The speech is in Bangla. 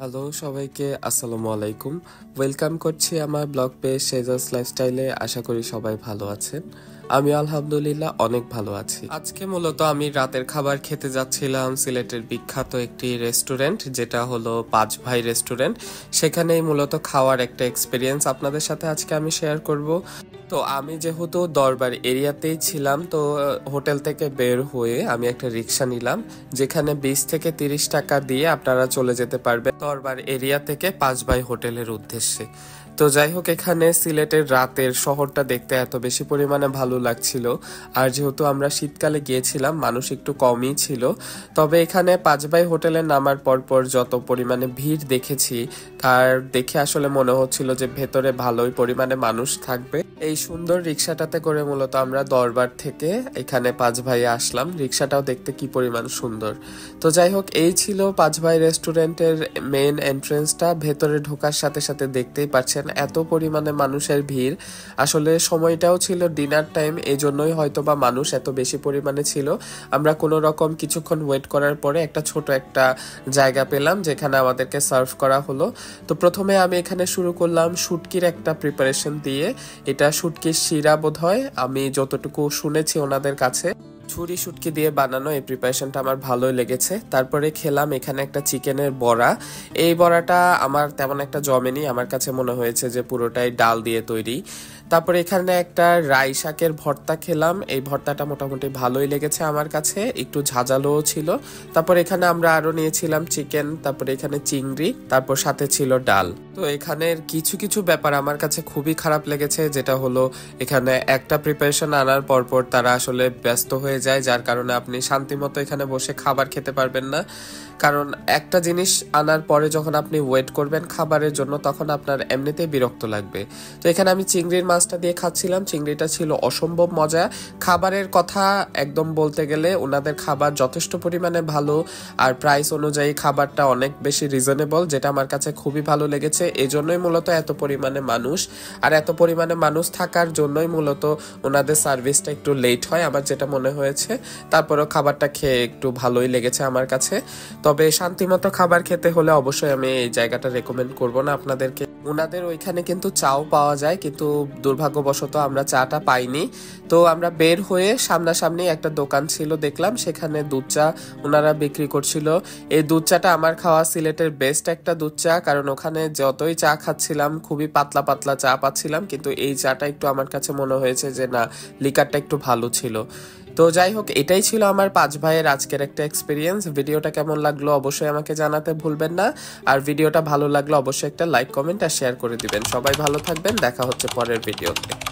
হ্যালো সবাইকে আসসালামু আলাইকুম। ওয়েলকাম করছি আমার ব্লগ পেজ সেজাস লাইফস্টাইলে। আশা করি সবাই ভালো আছেন। আমি আলহামদুলিল্লাহ অনেক ভালো আছি। আজকে মূলত আমি রাতের খাবার খেতে যাচ্ছিলাম সিলেটের বিখ্যাত একটি রেস্টুরেন্ট, যেটা হলো পাঁচ ভাই রেস্টুরেন্ট। সেখানেই মূলত খাওয়ার একটা এক্সপিরিয়েন্স আপনাদের সাথে আজকে আমি শেয়ার করব। তো আমি যেহেতু দরবার এরিয়াতেই ছিলাম, তো হোটেল থেকে বের হয়ে আমি একটা রিক্সা নিলাম, যেখানে 20 থেকে 30 টাকা দিয়ে আপনারা চলে যেতে পারবেন দরবার এরিয়া থেকে পাঁচ ভাই হোটেলের উদ্দেশ্যে। তো যাই হোক, এখানে সিলেটের রাতের শহরটা দেখতে এত বেশি পরিমাণে ভালো লাগছিল। আর যেহেতু আমরা শীতকালে গিয়েছিলাম, মানুষ একটু কমই ছিল। তবে এখানে পাঁচ ভাই হোটেলে নামার পর যত পরিমাণে ভিড় দেখেছি, তার দেখে আসলে মনে হচ্ছিল যে ভেতরে ভালোই পরিমাণে মানুষ থাকবে। এই সুন্দর রিক্সাটাতে করে মূলত আমরা দরবার থেকে এখানে পাঁচ ভাই আসলাম। রিক্সাটাও দেখতে কি পরিমাণ সুন্দর। তো যাই হোক, এই ছিল পাঁচ ভাই রেস্টুরেন্টের মেইন এন্ট্রেন্সটা। ভেতরে ঢোকার সাথে সাথে দেখতেই পাচ্ছেন এত পরিমাণে মানুষের ভিড়। আসলে সময়টাও ছিল ডিনার টাইম, এই জন্যই হয়তো বা মানুষ এত বেশি পরিমাণে ছিল। আমরা কোনো রকম কিছুক্ষণ ওয়েট করার পরে একটা ছোট একটা জায়গা পেলাম, যেখানে আমাদেরকে সার্ভ করা হলো। তো প্রথমে আমি এখানে শুরু করলাম শুটকির একটা প্রিপারেশন দিয়ে। এটা শুটকির শিরা বোধ হয়, আমি যতটুকু শুনেছি ওনাদের কাছে। ছুরি শুটকি দিয়ে বানানো এই প্রিপারেশনটা আমার ভালোই লেগেছে। তারপরে খেলাম এখানে একটা চিকেনের বড়া। এই বড়াটা আমার তেমন একটা জমেনি, আমার কাছে মনে হয়েছে যে পুরোটাই ডাল দিয়ে তৈরি। তারপরে এখানে একটা রাই শাকের ভর্তা খেলাম। এই ভর্তাটা মোটামুটি ভালোই লেগেছে আমার কাছে, একটু ঝাঁঝালোও ছিল। তারপর এখানে আমরা আরো নিয়েছিলাম চিকেন, তারপরে এখানে চিংড়ি, তারপর সাথে ছিল ডাল। তো এখানের কিছু কিছু ব্যাপার আমার কাছে খুবই খারাপ লেগেছে, যেটা হলো এখানে একটা প্রিপারেশন আনার পর তারা আসলে ব্যস্ত হয়ে যায়, যার কারণে আপনি শান্তিমতো এখানে বসে খাবার খেতে পারবেন না। কারণ একটা জিনিস আনার পরে যখন আপনি ওয়েট করবেন খাবারের জন্য, তখন আপনার এমনিতেই বিরক্ত লাগবে। তো এখানে আমি চিংড়ির মাছটা দিয়ে খাচ্ছিলাম। চিংড়িটা ছিল অসম্ভব মজা। খাবারের কথা একদম বলতে গেলে ওনাদের খাবার যথেষ্ট পরিমাণে ভালো, আর প্রাইস অনুযায়ী খাবারটা অনেক বেশি রিজনেবল, যেটা আমার কাছে খুবই ভালো লেগেছে। এই জন্যই মূলত এত পরিমাণে মানুষ, আর এত পরিমাণে মানুষ থাকার জন্যই মূলত ওনাদের সার্ভিসটা একটু লেট হয় আমার যেটা মনে হয়েছে। তারপরেও খাবারটা খেয়ে একটু ভালোই লেগেছে আমার কাছে। তবে শান্তিমতো খাবার খেতে হলে অবশ্যই আমি এই জায়গাটা রেকমেন্ড করব না আপনাদেরকে। ওনাদের ওইখানে কিন্তু চাও পাওয়া যায়, কিন্তু দুর্ভাগ্যবশত আমরা চাটা পাইনি। তো আমরা বের হয়ে সামনাসামনি একটা দোকান ছিল, দেখলাম সেখানে দুধ চা ওনারা বিক্রি করছিল। এই দুধ চাটা আমার খাওয়া সিলেটের বেস্ট একটা দুধ চা, কারণ ওখানে যতই চা খাচ্ছিলাম খুবই পাতলা পাতলা চা পাচ্ছিলাম, কিন্তু এই চাটা একটু আমার কাছে মনে হয়েছে যে না, লিকারটা একটু ভালো ছিল। তো যাই হোক, এটাই ছিল আমার পাঁচ ভাইয়ের আজকের একটা এক্সপিরিয়েন্স। ভিডিওটা কেমন লাগলো অবশ্যই আমাকে জানাতে ভুলবেন না। আর ভিডিওটা ভালো লাগলো অবশ্যই একটা লাইক, কমেন্ট আর শেয়ার করে দিবেন। সবাই ভালো থাকবেন, দেখা হচ্ছে পরের ভিডিওতে।